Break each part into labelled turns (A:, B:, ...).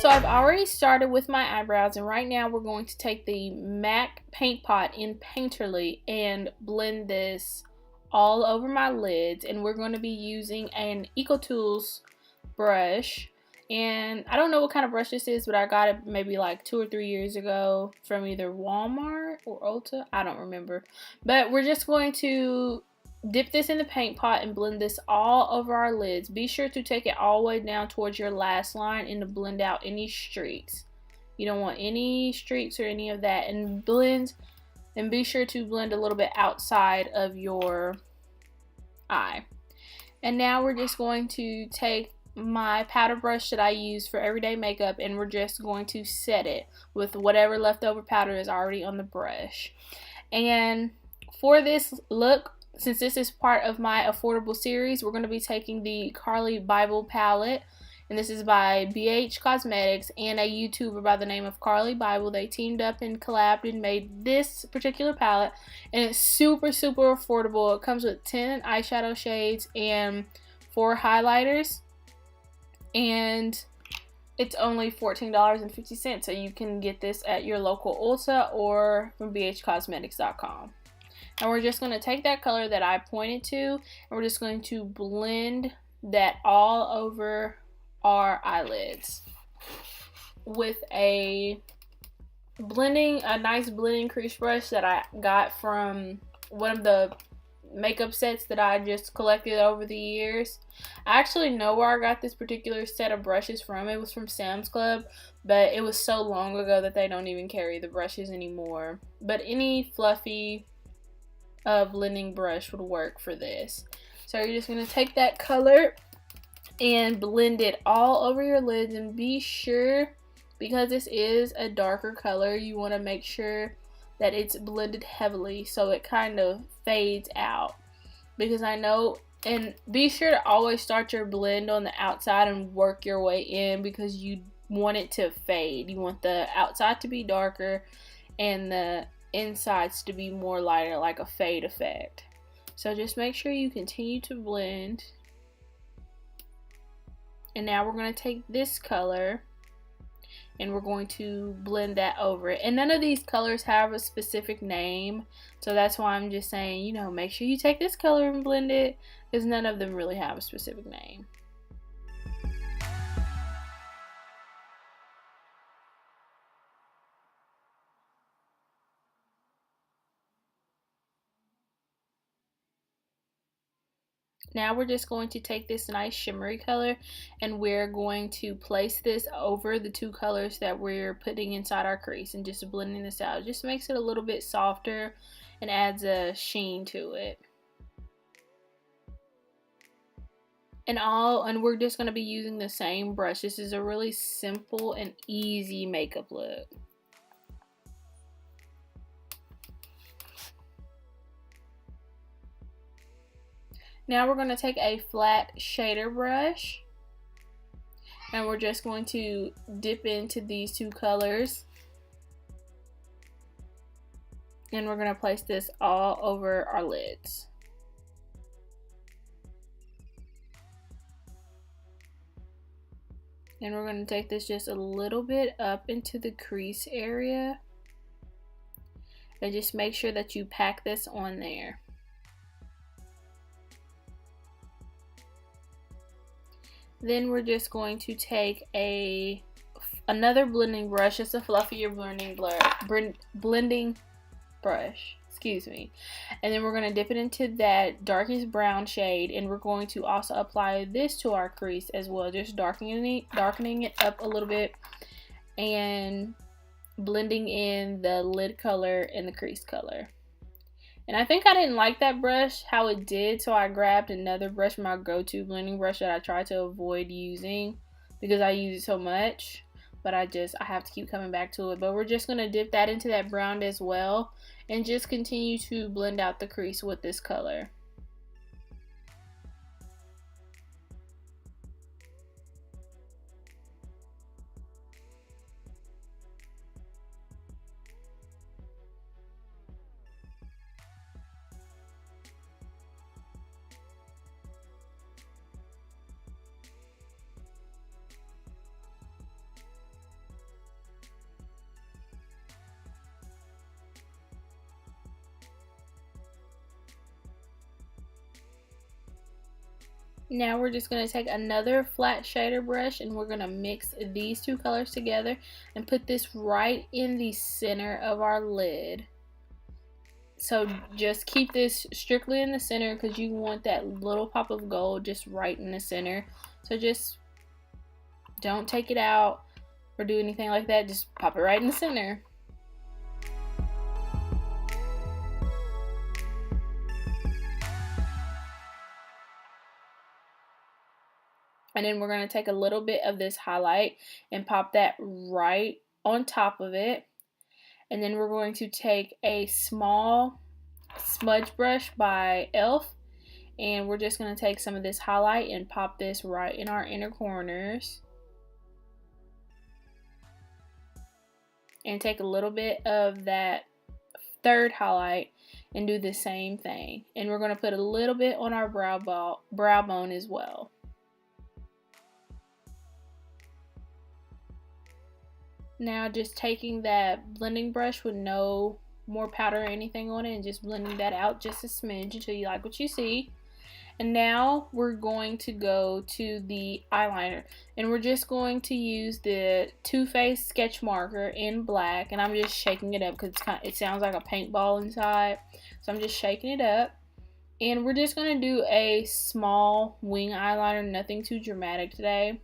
A: So I've already started with my eyebrows, and right now we're going to take the MAC paint pot in Painterly and blend this all over my lids. And we're going to be using an EcoTools brush, and I don't know what kind of brush this is, but I got it maybe like 2 or 3 years ago from either Walmart or Ulta, I don't remember. But we're just going to dip this in the paint pot and blend this all over our lids. Be sure to take it all the way down towards your lash line and to blend out any streaks. You don't want any streaks or any of that. And be sure to blend a little bit outside of your eye. And now we're just going to take my powder brush that I use for everyday makeup, and we're just going to set it with whatever leftover powder is already on the brush. And for this look, since this is part of my affordable series, we're going to be taking the Carli Bybel palette, and this is by BH Cosmetics and a YouTuber by the name of Carli Bybel. They teamed up and collabed and made this particular palette, and it's super affordable. It comes with 10 eyeshadow shades and 4 highlighters, and it's only $14.50, so you can get this at your local Ulta or from BHCosmetics.com. And we're just going to take that color that I pointed to, and we're just going to blend that all over our eyelids with a nice blending crease brush that I got from one of the makeup sets that I just collected over the years. I actually know where I got this particular set of brushes from. It was from Sam's Club, but it was so long ago that they don't even carry the brushes anymore. But any fluffy blending brush would work for this. So you're just going to take that color and blend it all over your lids, and be sure, because this is a darker color, you want to make sure that it's blended heavily so it kind of fades out. Because I know, and be sure to always start your blend on the outside and work your way in, because you want it to fade. You want the outside to be darker and the insides to be more lighter, like a fade effect. So just make sure you continue to blend. And now we're going to take this color and we're going to blend that over it. And none of these colors have a specific name, so that's why I'm just saying, you know, make sure you take this color and blend it, because none of them really have a specific name. Now we're just going to take this nice shimmery color, and we're going to place this over the 2 colors that we're putting inside our crease, and just blending this out. It just makes it a little bit softer and adds a sheen to it. And we're just going to be using the same brush. This is a really simple and easy makeup look. Now we're going to take a flat shader brush, and we're just going to dip into these 2 colors, and we're going to place this all over our lids. And we're going to take this just a little bit up into the crease area, and just make sure that you pack this on there. Then we're just going to take another blending brush. It's a fluffier blending brush, excuse me. And then we're going to dip it into that darkest brown shade, and we're going to also apply this to our crease as well, just darkening it up a little bit and blending in the lid color and the crease color. And I think I didn't like that brush, how it did, so I grabbed another brush, my go-to blending brush that I try to avoid using because I use it so much. But I have to keep coming back to it. But we're just going to dip that into that brown as well, and just continue to blend out the crease with this color. Now we're just going to take another flat shader brush and we're going to mix these two colors together and put this right in the center of our lid. So just keep this strictly in the center because you want that little pop of gold just right in the center. So just don't take it out or do anything like that, just pop it right in the center. And then we're going to take a little bit of this highlight and pop that right on top of it. And then we're going to take a small smudge brush by e.l.f. and we're just going to take some of this highlight and pop this right in our inner corners. And take a little bit of that third highlight and do the same thing. And we're going to put a little bit on our brow bone as well. Now just taking that blending brush with no more powder or anything on it and just blending that out just a smidge until you like what you see. And now we're going to go to the eyeliner and we're just going to use the Too Faced sketch marker in black, and I'm just shaking it up because it sounds like a paintball inside, so I'm just shaking it up. And we're just going to do a small wing eyeliner, nothing too dramatic today.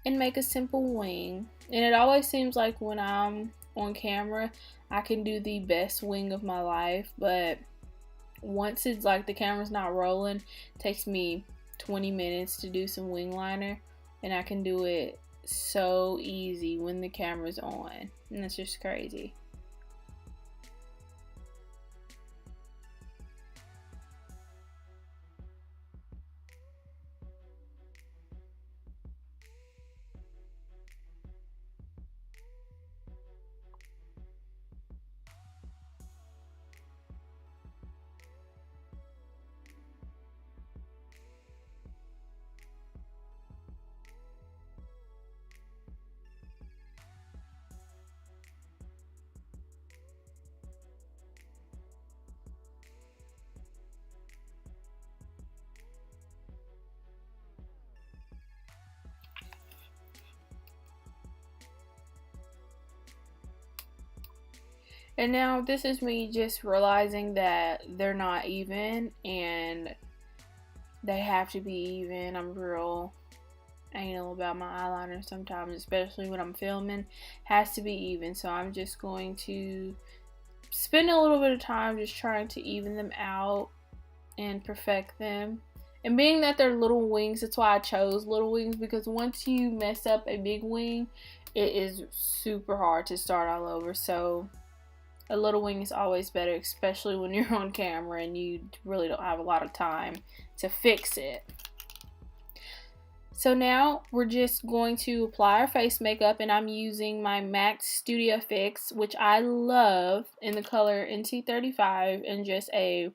A: And make a simple wing. And it always seems like when I'm on camera I can do the best wing of my life, but once it's like the camera's not rolling, it takes me 20 minutes to do some wing liner, and I can do it so easy when the camera's on, and that's just crazy. And now this is me just realizing that they're not even and they have to be even. I'm real anal about my eyeliner sometimes, especially when I'm filming. Has to be even, so I'm just going to spend a little bit of time just trying to even them out and perfect them. And being that they're little wings, that's why I chose little wings, because once you mess up a big wing, it is super hard to start all over. So a little wing is always better, especially when you're on camera and you really don't have a lot of time to fix it. So now we're just going to apply our face makeup, and I'm using my MAC Studio Fix, which I love, in the color NT35, and just a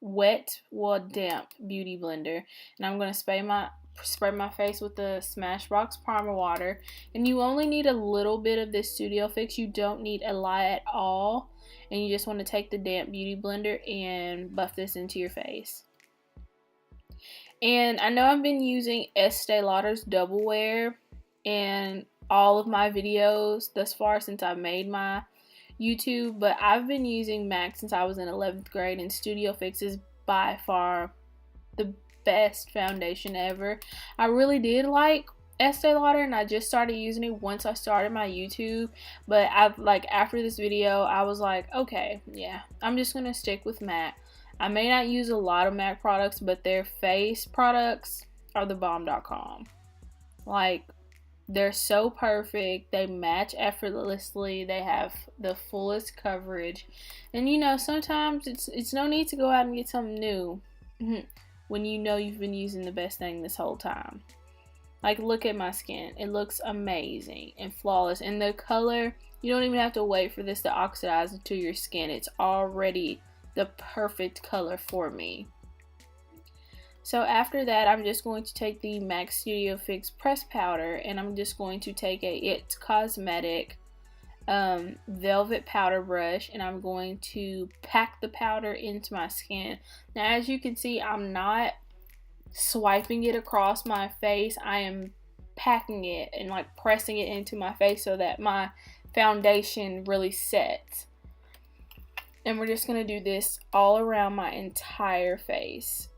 A: wet, well, damp beauty blender. And I'm going to spray my face with the Smashbox Primer Water. And you only need a little bit of this Studio Fix. You don't need a lot at all. And you just want to take the damp beauty blender and buff this into your face. And I know I've been using Estee Lauder's Double Wear in all of my videos thus far since I made my YouTube, but I've been using MAC since I was in 11th grade, and Studio Fix is by far the best foundation ever. I really did like Estee Lauder, and I just started using it once I started my YouTube, but after this video I was like, okay, yeah, I'm just gonna stick with MAC. I may not use a lot of MAC products, but their face products are the bomb.com. Like, they're so perfect, they match effortlessly, they have the fullest coverage, and you know, sometimes it's no need to go out and get something new when you know you've been using the best thing this whole time. Like, look at my skin, it looks amazing and flawless, and the color, you don't even have to wait for this to oxidize into your skin, it's already the perfect color for me. So after that, I'm just going to take the MAC Studio Fix press powder, and I'm just going to take a It Cosmetic velvet powder brush, and I'm going to pack the powder into my skin. Now, as you can see, I'm not swiping it across my face. I am packing it and like pressing it into my face so that my foundation really sets. And we're just going to do this all around my entire face.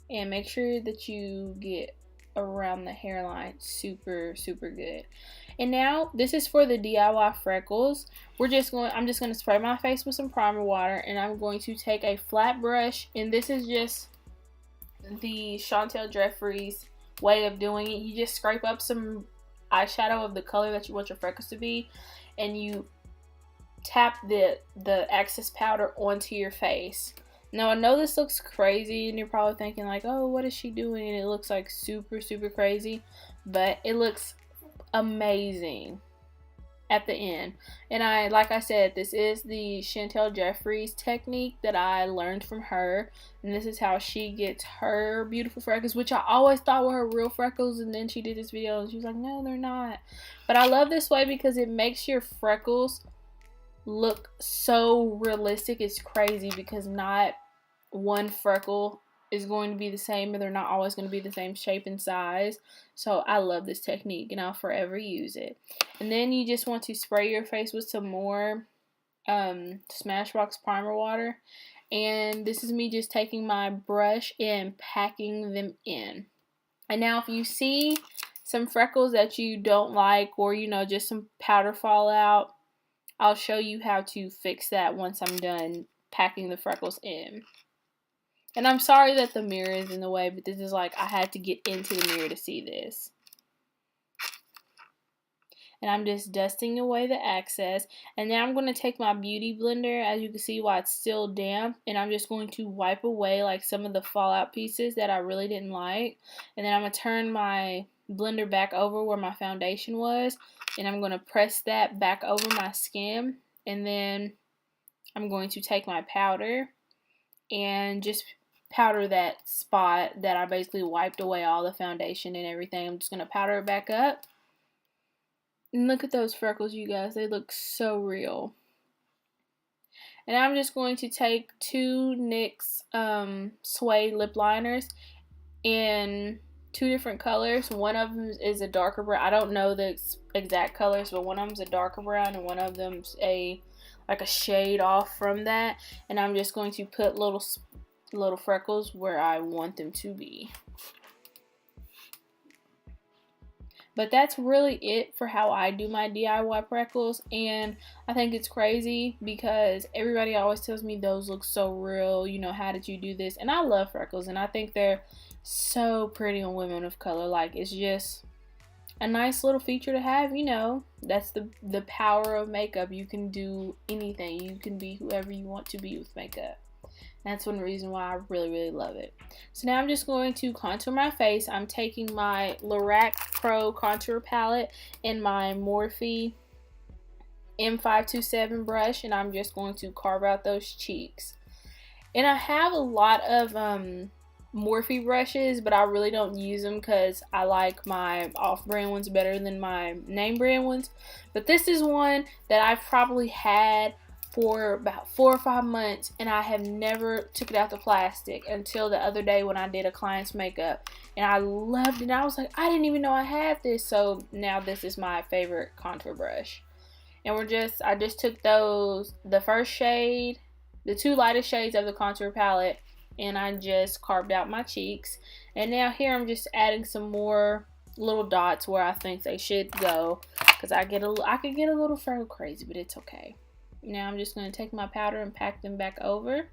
A: And make sure that you get around the hairline super good. And now this is for the DIY freckles. I'm just going to spray my face with some primer water, and I'm going to take a flat brush, and this is just the Chantel Jeffries way of doing it. You just scrape up some eyeshadow of the color that you want your freckles to be, and you tap the excess powder onto your face. Now, I know this looks crazy, and you're probably thinking like, oh, what is she doing? And it looks like super crazy, but it looks amazing at the end. And like I said, this is the Chantel Jeffries technique that I learned from her, and this is how she gets her beautiful freckles, which I always thought were her real freckles, and then she did this video and she was like, no, they're not. But I love this way because it makes your freckles look so realistic. It's crazy because not one freckle is going to be the same, and they're not always going to be the same shape and size. So I love this technique, and I'll forever use it. And then you just want to spray your face with some more Smashbox primer water, and this is me just taking my brush and packing them in. And now if you see some freckles that you don't like, or you know, just some powder fallout, I'll show you how to fix that once I'm done packing the freckles in. And I'm sorry that the mirror is in the way, but this is like, I had to get into the mirror to see this. And I'm just dusting away the excess. And now I'm going to take my beauty blender, as you can see while it's still damp, and I'm just going to wipe away like some of the fallout pieces that I really didn't like. And then I'm going to turn my blender back over where my foundation was, and I'm going to press that back over my skin. And then I'm going to take my powder and just powder that spot that I basically wiped away all the foundation and everything. I'm just going to powder it back up. And look at those freckles, you guys. They look so real. And I'm just going to take two NYX suede lip liners in two different colors. One of them is a darker brown. I don't know the exact colors, but one of them's a darker brown and one of them's like a shade off from that. And I'm just going to put little freckles where I want them to be. But that's really it for how I do my DIY freckles, and I think it's crazy because everybody always tells me those look so real, you know, how did you do this? And I love freckles, and I think they're so pretty on women of color. Like, it's just a nice little feature to have, you know. That's the power of makeup. You can do anything. You can be whoever you want to be with makeup. That's one reason why I really love it. So now I'm just going to contour my face. I'm taking my Lorac Pro contour palette and my Morphe M527 brush, and I'm just going to carve out those cheeks. And I have a lot of Morphe brushes, but I really don't use them because I like my off-brand ones better than my name brand ones. But this is one that I've probably had for about 4 or 5 months, and I have never took it out the plastic until the other day when I did a client's makeup, and I loved it. And I was like, I didn't even know I had this. So now this is my favorite contour brush. And I just took the first shade, the two lightest shades of the contour palette, and I just carved out my cheeks. And now here I'm just adding some more little dots where I think they should go, because I could get a little freckle crazy, but it's okay. Now I'm just going to take my powder and pack them back over.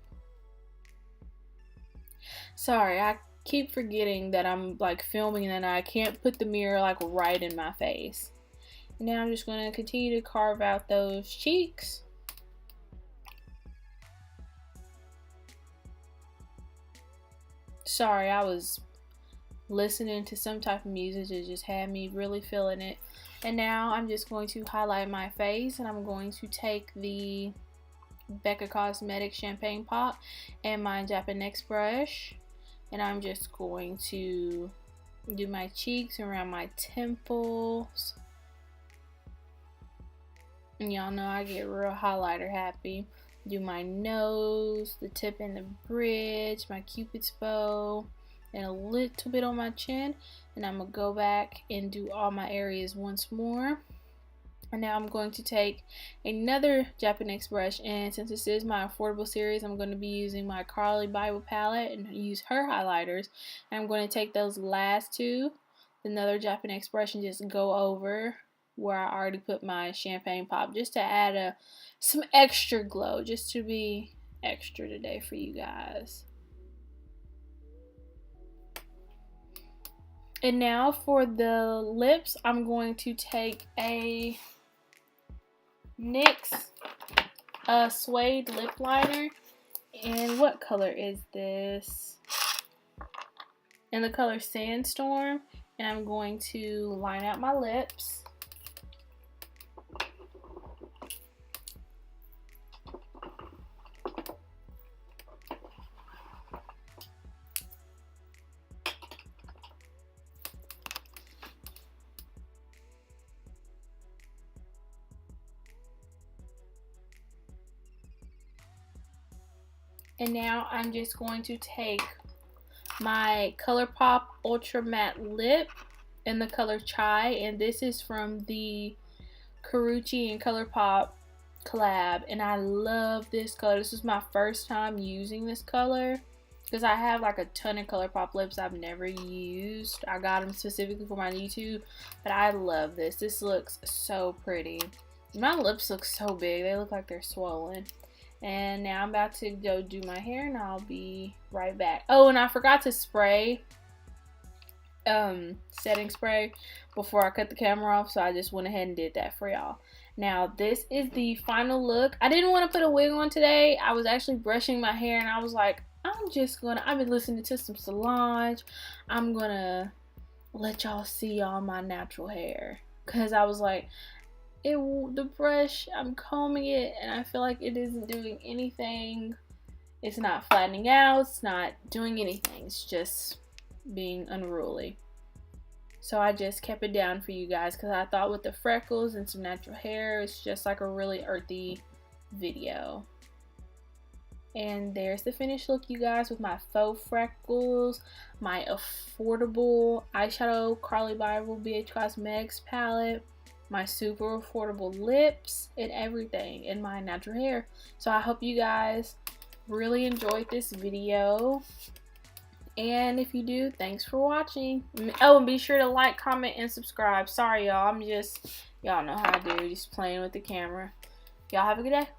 A: Sorry, I keep forgetting that I'm like filming and I can't put the mirror like right in my face. Now I'm just going to continue to carve out those cheeks. Sorry, I was listening to some type of music that just had me really feeling it. And now I'm just going to highlight my face, and I'm going to take the Becca Cosmetics Champagne Pop and my JamiBuckner brush, and I'm just going to Do my cheeks around my temples. And y'all know I get real highlighter happy. Do my nose, the tip and the bridge, my cupid's bow, and a little bit on my chin. And I'm going to go back and do all my areas once more. And now I'm going to take another JamiBuckner brush, and since this is my affordable series, I'm going to be using my Carli Bybel palette and use her highlighters. And I'm going to take those last two, another JamiBuckner brush, and just go over where I already put my champagne pop, just to add some extra glow, just to be extra today for you guys. And now for the lips, I'm going to take a NYX suede lip liner. And what color is this? In the color Sandstorm. And I'm going to line out my lips. And now I'm just going to take my ColourPop Ultra Matte Lip in the color Chai, and this is from the Karuchi and ColourPop collab, and I love this color. This is my first time using this color because I have like a ton of ColourPop lips I've never used. I got them specifically for my YouTube, but I love this. This looks so pretty. My lips look so big. They look like they're swollen. And now I'm about to go do my hair, and I'll be right back. Oh, and I forgot to spray setting spray before I cut the camera off, so I just went ahead and did that for y'all. Now this is the final look. I didn't want to put a wig on today. I was actually brushing my hair, and I was like, I've been listening to some Solange. I'm gonna let y'all see all my natural hair, because I was like, the brush, I'm combing it, and I feel like it isn't doing anything. It's not flattening out, it's not doing anything, it's just being unruly. So I just kept it down for you guys, because I thought with the freckles and some natural hair, it's just like a really earthy video. And there's the finished look, you guys, with my faux freckles, my affordable eyeshadow Carli Bybel BH Cosmetics palette, my super affordable lips, and everything, and my natural hair. So I hope you guys really enjoyed this video, and if you do, thanks for watching. Oh, and be sure to like, comment, and subscribe. Sorry y'all, y'all know how I do, just playing with the camera. Y'all have a good day.